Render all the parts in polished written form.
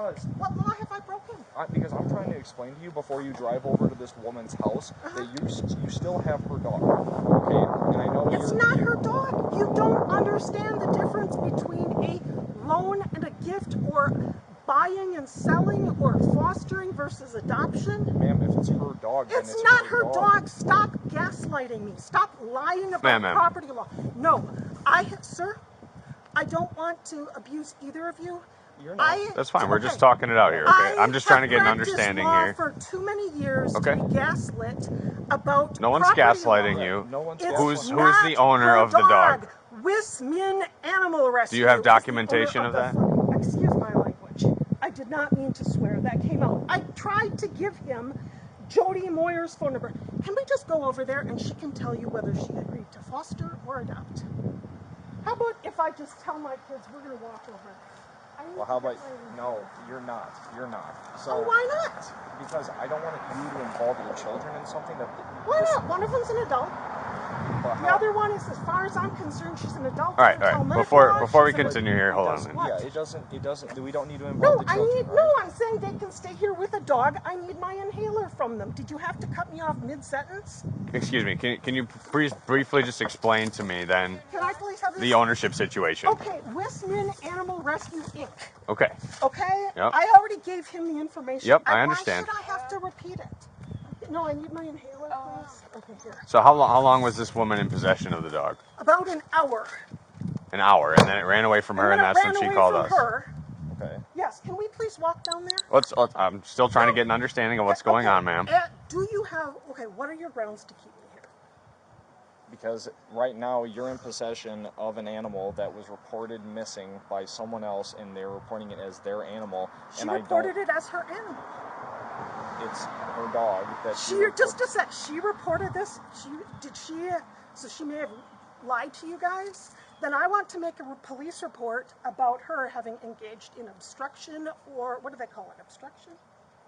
Because... What law have I broken? Because I'm trying to explain to you before you drive over to this woman's house that you still have her dog. Okay? And I know it's not her dog. You don't understand the difference between a loan and a gift, or buying and selling, or fostering versus adoption. Ma'am, if it's her dog, then it's not her dog. Stop gaslighting me. Stop lying about property law. No, sir, I don't want to abuse either of you. You're not. That's fine. We're just talking it out here, okay? I'm just trying to get an understanding here. For too many years to be gaslit about No one's gaslighting you. No one's Who's the owner of the dog? Wis-Minn Animal Rescue. Do you have documentation of that? Excuse my language. I did not mean to swear. That came out. I tried to give him Jody Moyer's phone number. Can we just go over there and she can tell you whether she agreed to foster or adopt? How about if I just tell my kids we're going to walk over there? Well, how about... No, you're not. You're not. So, oh, why not? Because I don't want you to involve your children in something that... Why not? One of them's an adult. The other one is, as far as I'm concerned, she's an adult. All right. Before we continue here, hold on. Yeah, it doesn't, we don't need to involve the children, No, I'm saying they can stay here with a dog. I need my inhaler from them. Did you have to cut me off mid-sentence? Excuse me, can you briefly just explain to me then Can I please have this? The ownership situation? Okay, Wis-Minn Animal Rescue, Inc. Okay. Okay? Yep. I already gave him the information. Yep, I understand. Why should I have to repeat it? No, I need my inhaler, please. Okay, here. So how long was this woman in possession of the dog? About an hour. An hour, and then it ran away from her, and that's when she called us. Okay. Yes, can we please walk down there? I'm still trying to get an understanding of what's going on, ma'am. Do you have... Okay, what are your grounds to keep me here? Because right now you're in possession of an animal that was reported missing by someone else, and they're reporting it as their animal. She reported it as her animal. It's her dog that just a sec. She reported this. So she may have lied to you guys. Then I want to make a police report about her having engaged in obstruction, or what do they call it? Obstruction?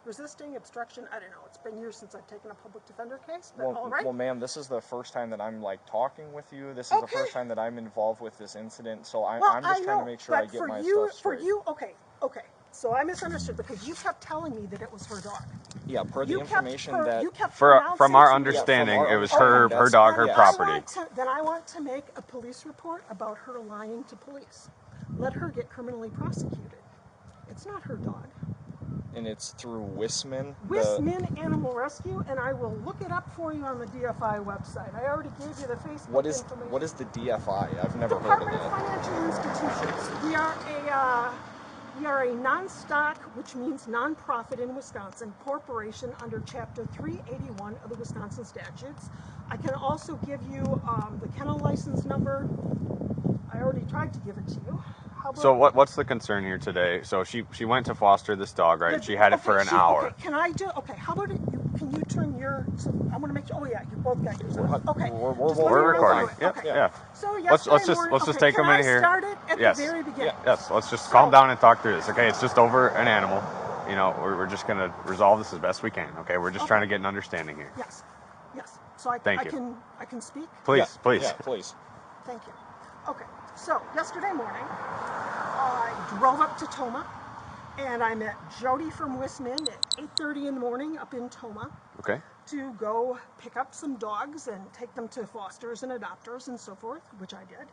Resisting, obstruction? I don't know. It's been years since I've taken a public defender case, but all right. Well, ma'am, this is the first time that I'm talking with you. This is the first time that I'm involved with this incident, so I'm just trying to make sure I get my stuff straight. Okay. So I misunderstood because you kept telling me that it was her dog. Yeah, per the information from our understanding, it was her dog, her property. Then I want to make a police report about her lying to police. Let her get criminally prosecuted. It's not her dog. And it's through Wis-Minn? Wis-Minn Animal Rescue, and I will look it up for you on the DFI website. I already gave you the Facebook information. What is the DFI? I've never heard of Department of Financial Institutions. We are a non-stock, which means non-profit in Wisconsin, corporation under Chapter 381 of the Wisconsin statutes. I can also give you the kennel license number. I already tried to give it to you. So what's the concern here today? So she went to foster this dog, right? She had it for an hour. Okay, how about it? Can you turn your... So I want to make sure... Oh, yeah, you both got yours. Okay. We're recording. Yeah. So let's just take a minute here. Start it at the very beginning. Yes, let's just calm down and talk through this, okay? It's just over an animal. You know, we're just going to resolve this as best we can, okay? We're just trying to get an understanding here. Yes. So I can speak? Please. Yeah, please. Thank you. Okay. So, yesterday morning, I drove up to Tomah, and I met Jody from Wis-Minn at 8:30 in the morning up in Tomah. Okay. To go pick up some dogs and take them to fosters and adopters and so forth, which I did.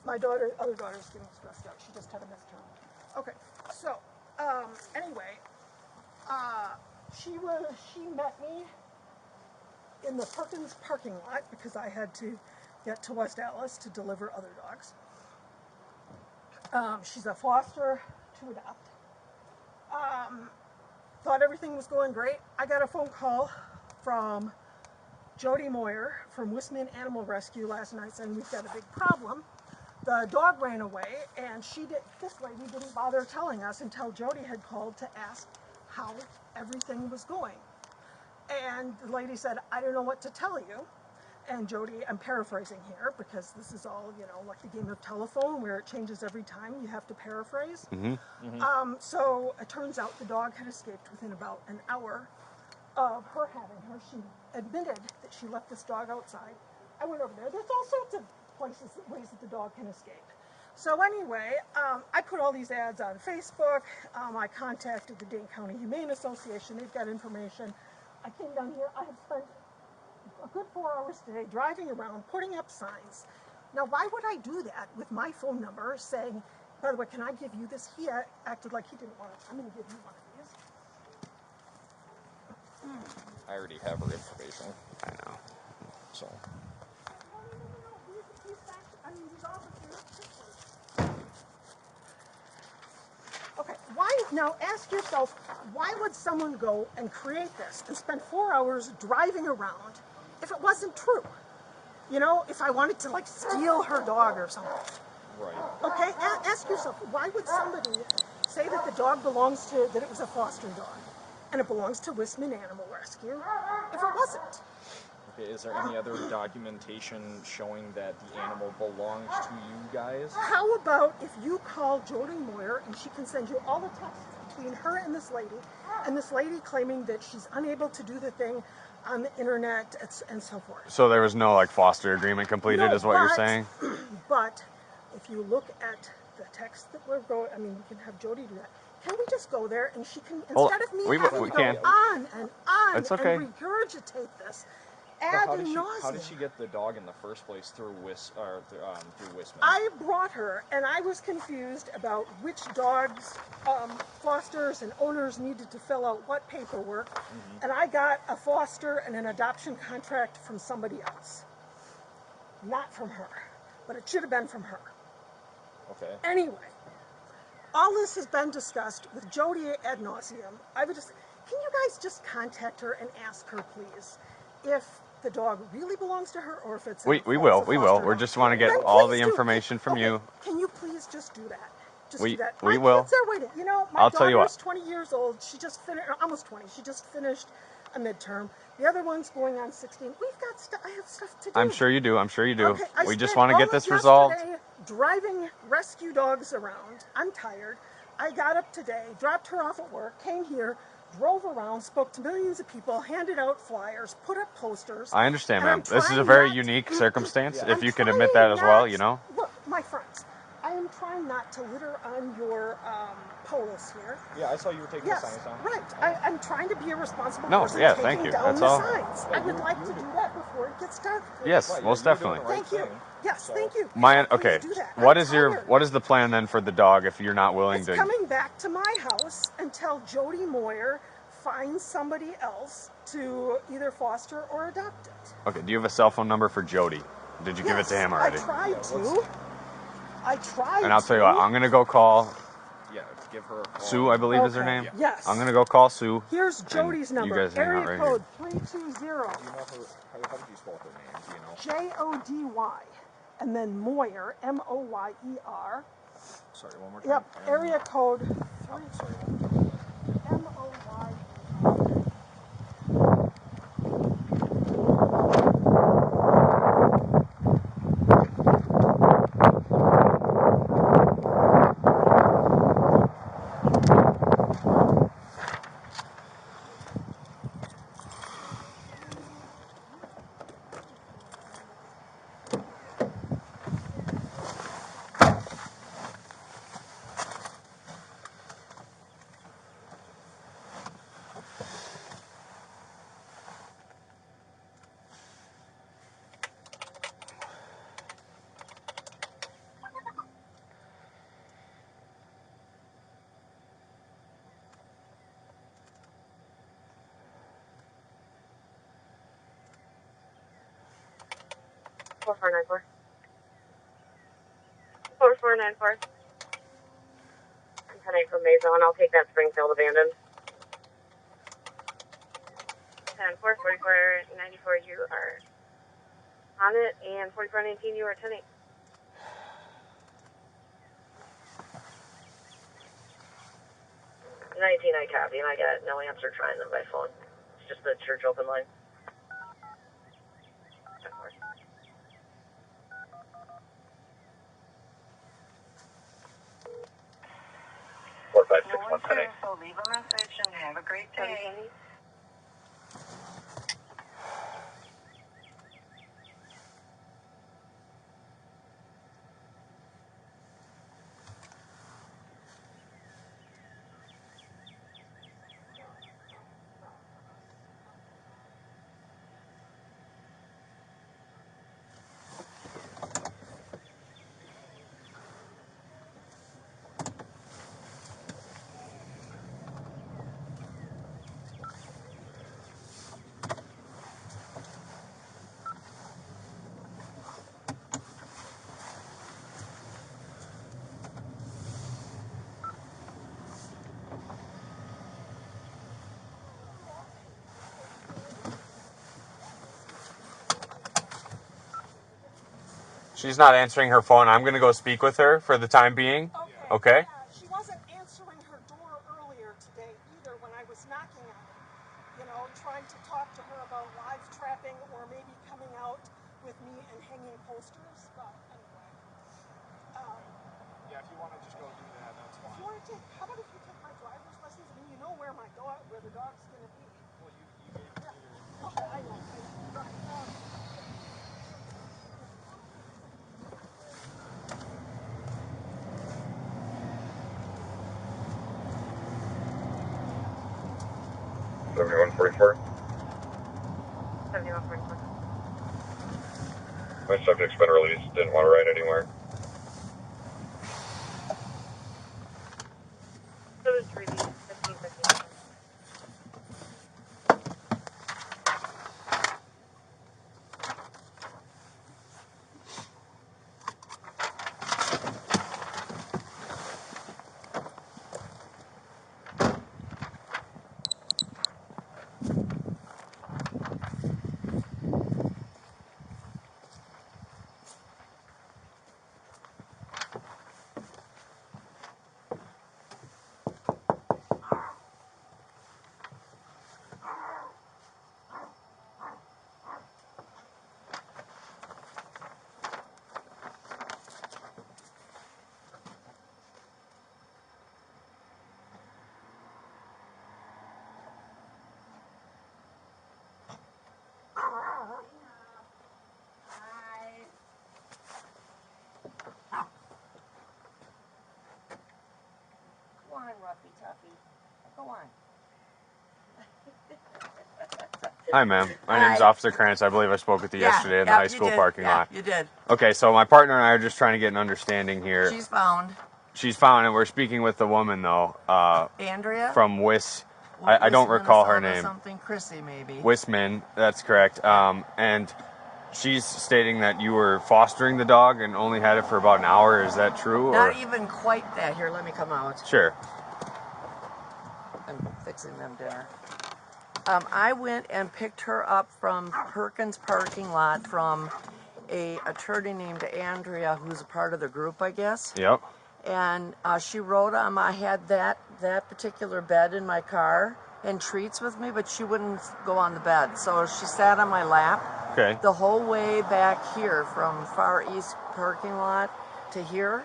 My other daughter's getting stressed out. She just had a midterm. Okay. So, anyway, she met me in the Perkins parking lot because I had to get to West Allis to deliver other dogs. She's a foster to adopt. Thought everything was going great. I got a phone call from Jody Moyer from Wis-Minn Animal Rescue last night saying we've got a big problem. The dog ran away, and this lady didn't bother telling us until Jody had called to ask how everything was going. And the lady said, I don't know what to tell you. And Jody, I'm paraphrasing here because this is all, like the game of telephone where it changes every time. You have to paraphrase. So it turns out the dog had escaped within about an hour of her having her. She admitted that she left this dog outside. I went over there. There's all sorts of ways that the dog can escape. So anyway, I put all these ads on Facebook. I contacted the Dane County Humane Association. They've got information. I came down here. I have spent a good 4 hours today driving around, putting up signs. Now, why would I do that with my phone number saying, by the way, can I give you this? He acted like he didn't want it. I'm going to give you one of these. I already have her information. I know. So. These officers. Okay, why, now ask yourself, why would someone go and create this and spend 4 hours driving around if it wasn't true? You know, if I wanted to like steal her dog or something. Right. Okay, ask yourself, why would somebody say that the dog belongs to, that it was a foster dog, and it belongs to Wis-Minn Animal Rescue, if it wasn't? Okay, is there any other documentation showing that the animal belongs to you guys? How about if you call Jody Moyer and she can send you all the texts between her and this lady claiming that she's unable to do the thing on the internet and so forth. So there was no like foster agreement completed, No, is what you're saying? But if you look at the text that we're going, I mean, we can have Jody do that. Can we just go there and she can, instead of me having to go on and on It's okay. and regurgitate this, How did she get the dog in the first place through Wis-Minn? I brought her, and I was confused about which dogs fosters and owners needed to fill out what paperwork, and I got a foster and an adoption contract from somebody else, not from her, but it should have been from her. Okay. Anyway, all this has been discussed with Jody ad nauseum. Can you guys just contact her and ask her, please, if the dog really belongs to her or if it's We will. We just want to get all the information from you. Can you please just do that? We My will. kids are waiting. You know, my I'll tell you daughter's what. 20 years old. She just finished, almost 20. She just finished a midterm. The other one's going on 16. We've got stuff. I have stuff to do. I'm sure you do. Okay, we just want to get this resolved. resolved. Driving rescue dogs around. I'm tired. I got up today, dropped her off at work, came here, drove around, spoke to millions of people, handed out flyers, put up posters. I understand, ma'am. This is a very unique circumstance, if you can admit that as well, you know? Look, my friends, I am trying not to litter on your polos here. Yeah, I saw you were taking the signs down. Right. I'm trying to be a responsible person thank you. down That's the all. signs. I would like to do that before it gets dark. Yes, Right, most you're doing definitely. the right Thank you. thing. Yes, thank you. Okay. Please do that. What is the plan then for the dog if you're not willing It's to? coming back to my house until Jody Moyer finds somebody else to either foster or adopt it. Okay, do you have a cell phone number for Jody? Did you give it to him already? I tried to. And I'll tell you what, I'm going to go call Yeah, give her a call. Sue, I believe is her name. Yes. I'm going to go call Sue. Here's Jody's and you number. guys hang out Area right code here. 320. Do you know how did you spell her name? Do you know? Jody, and then Moyer, Moyer. Sorry, one more time. Yep, area code Oh, sorry. Moyer. Four four nine four. 4494. I'm heading from Mason. I'll take that Springfield abandoned. 10-4-44-94, you are on it, and 4419, you are 10-8. 19, I copy, and I got no answer trying them by phone. It's just the church open line. 45617. So leave a message and have a great day. She's not answering her phone. I'm going to go speak with her for the time being. Okay? Yeah, she wasn't answering her door earlier today either when I was knocking on it. You know, trying to talk to her about live trapping or maybe coming out with me and hanging posters. But anyway. Yeah, if you want to just go do that, that's fine. If you want to take, how about if you take my driver's lessons? I mean, you know where the dog's going to be. Well, you gave me your... Okay, I know. Right. 7144. 7144. My subject's been released. Didn't want to write anywhere. So it's released 1515. Go on, Ruffy Tuffy. Go on. Hi, ma'am. My name's Officer Krantz. I believe I spoke with you yesterday in the high school parking lot. You did. Okay, so my partner and I are just trying to get an understanding here. She's found. She's found, and we're speaking with the woman, though. Andrea? From I don't recall her name. Something, Chrissy, maybe. Wis-Minn, that's correct. And she's stating that you were fostering the dog and only had it for about an hour. Is that true? Not even quite that. Here, let me come out. Sure. I'm fixing them dinner. I went and picked her up from Perkins parking lot from a attorney named Andrea, who's a part of the group, I guess. Yep. And she wrote I had that particular bed in my car and treats with me, but she wouldn't go on the bed. So she sat on my lap the whole way back here from Far East parking lot to here.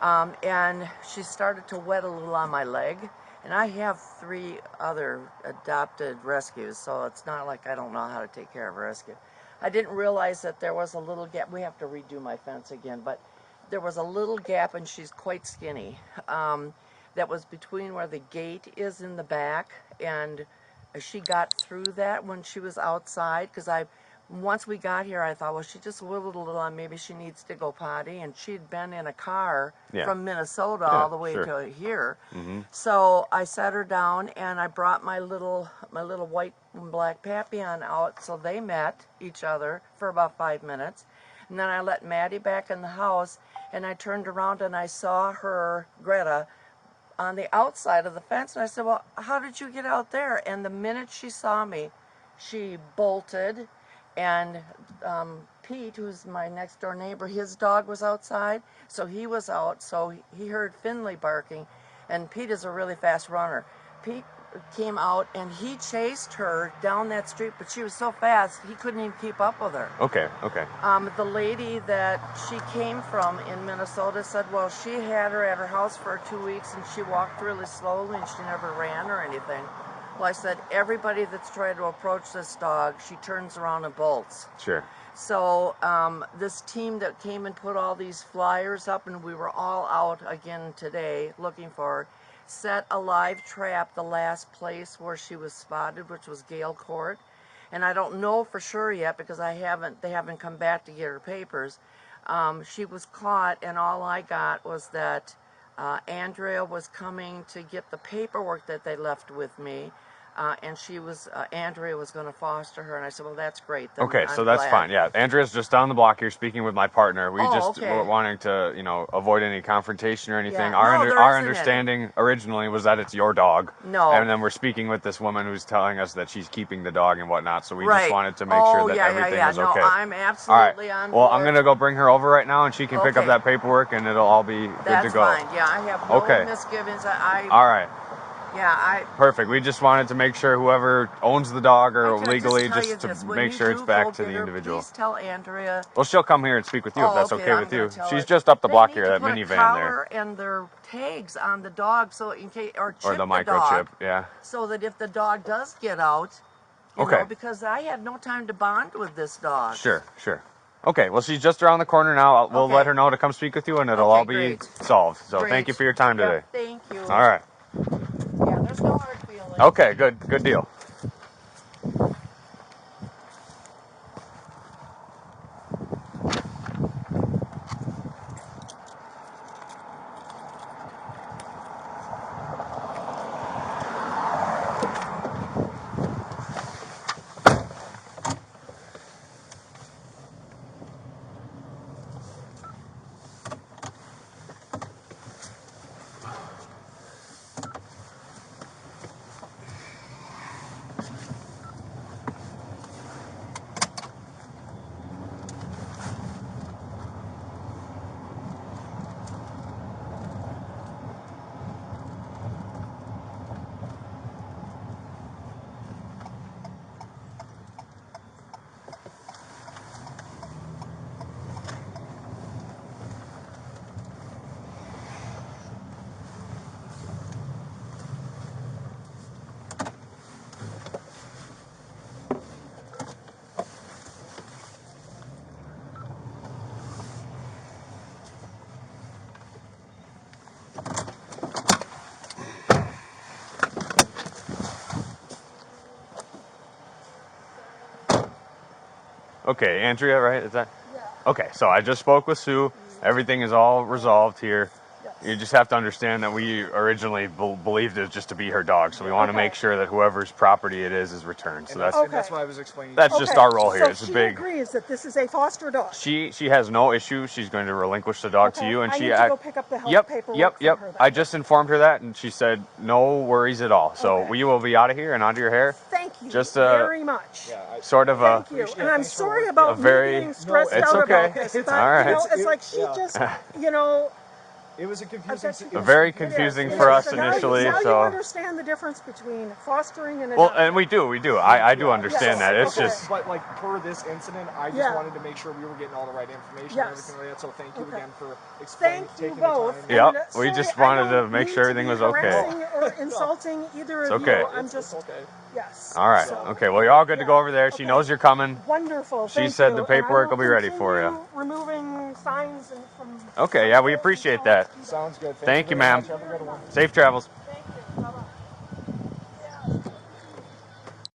And she started to wet a little on my leg. And I have 3 other adopted rescues, so it's not like I don't know how to take care of a rescue. I didn't realize that there was a little gap. We have to redo my fence again, but there was a little gap, and she's quite skinny. That was between where the gate is in the back, and she got through that when she was outside, because once we got here, I thought, well, she just wiggled a little on, maybe she needs to go potty, and she'd been in a car from Minnesota all the way to here. Mm-hmm. So I sat her down, and I brought my little white and black Papillon out, so they met each other for about 5 minutes. And then I let Maddie back in the house, and I turned around and I saw her, Greta, on the outside of the fence, and I said, well, how did you get out there? And the minute she saw me, she bolted. And Pete, who's my next door neighbor, his dog was outside, so he was out, so he heard Finley barking, and Pete is a really fast runner. Pete came out and he chased her down that street, but she was so fast he couldn't even keep up with her. Okay. The lady that she came from in Minnesota said, well, she had her at her house for 2 weeks and she walked really slowly and she never ran or anything. Well, I said, everybody that's tried to approach this dog, she turns around and bolts. Sure. So this team that came and put all these flyers up, and we were all out again today looking for her, set a live trap the last place where she was spotted, which was Gale Court. And I don't know for sure yet because they haven't come back to get her papers. She was caught, and all I got was that Andrea was coming to get the paperwork that they left with me. and she was Andrea was going to foster her, and I said, well, that's great. Then Okay, I'm so that's glad. fine. Yeah, Andrea's just down the block here speaking with my partner. We just okay. were wanting to, avoid any confrontation or anything. Yeah. Our No, there our isn't understanding originally was that it's your dog. No. And then we're speaking with this woman who's telling us that she's keeping the dog and whatnot. So we Right. just wanted to make sure that everything was okay. No, I'm All absolutely right. on Well, board. I'm gonna go bring her over right now, and she can pick up Okay. that paperwork, and it'll all be good That's to go. fine. Yeah, I have no Okay. misgivings. All right. Yeah, Perfect. We just wanted to make sure whoever owns the dog or Can I legally, tell you just to this? When make you sure it's do back go to the get her, individual. Please tell Andrea. Well, she'll come here and speak with you if that's okay, okay I'm with gonna you. tell She's her. just up the block here, They that need to minivan put a collar and their tags on the dog, so in case or chip the dog, microchip, yeah. so that if the dog does get out, you know, because I had no time to bond with this dog. Sure. Okay, well, she's just around the corner now. We'll Okay. let her know to come speak with you, and it'll Okay, all be great. solved. So Great. thank you for your time today. Yep, thank you. All right. Yeah, there's no hard feelings. Okay, good deal. Okay, Andrea, right? Is that? Yeah. Okay, so I just spoke with Sue. Everything is all resolved here. Yes. You just have to understand that we originally believed it was just to be her dog, so we want to make sure that whoever's property it is returned. So that's And that's what I was explaining. that's just our role here. So It's a she big. agrees that this is a foster dog. She has no issue. She's going to relinquish the dog to you, and I she. need to go pick up the health paperwork Yep. from her then. I just informed her that, and she said no worries at all. So Okay. we will be out of here and onto your hair. Thank you Just very much. Sort of Thank you. And I'm thanks for sorry working. about A very- me being stressed it's out okay. about this. It's But, all right. you know, it's It- like she yeah. just, you know, It was a confusing. Very it is. confusing It is. for us So now initially. now So. you understand the difference between fostering and Well, adopting. and we do. I do understand Yes. that. It's Okay. just. But like per this incident, I just Yeah. wanted to make sure we were getting all the right information Yes. and everything like that. So thank you Okay. again for explaining, Thank you taking both. the time. Yep. And, We sorry, just I wanted don't to make mean sure to everything be was okay. harassing or insulting either It's of okay. you. I'm It's just, okay. yes. All right. So, Okay. Well, you're all good to go over there. She Okay. knows you're coming. Wonderful. She Thank said you. the And I paperwork will be ready for you. continue removing signs and from. Okay. Yeah, we appreciate that. Sounds good. Thank you, very ma'am. much. Have a good one. Safe travels.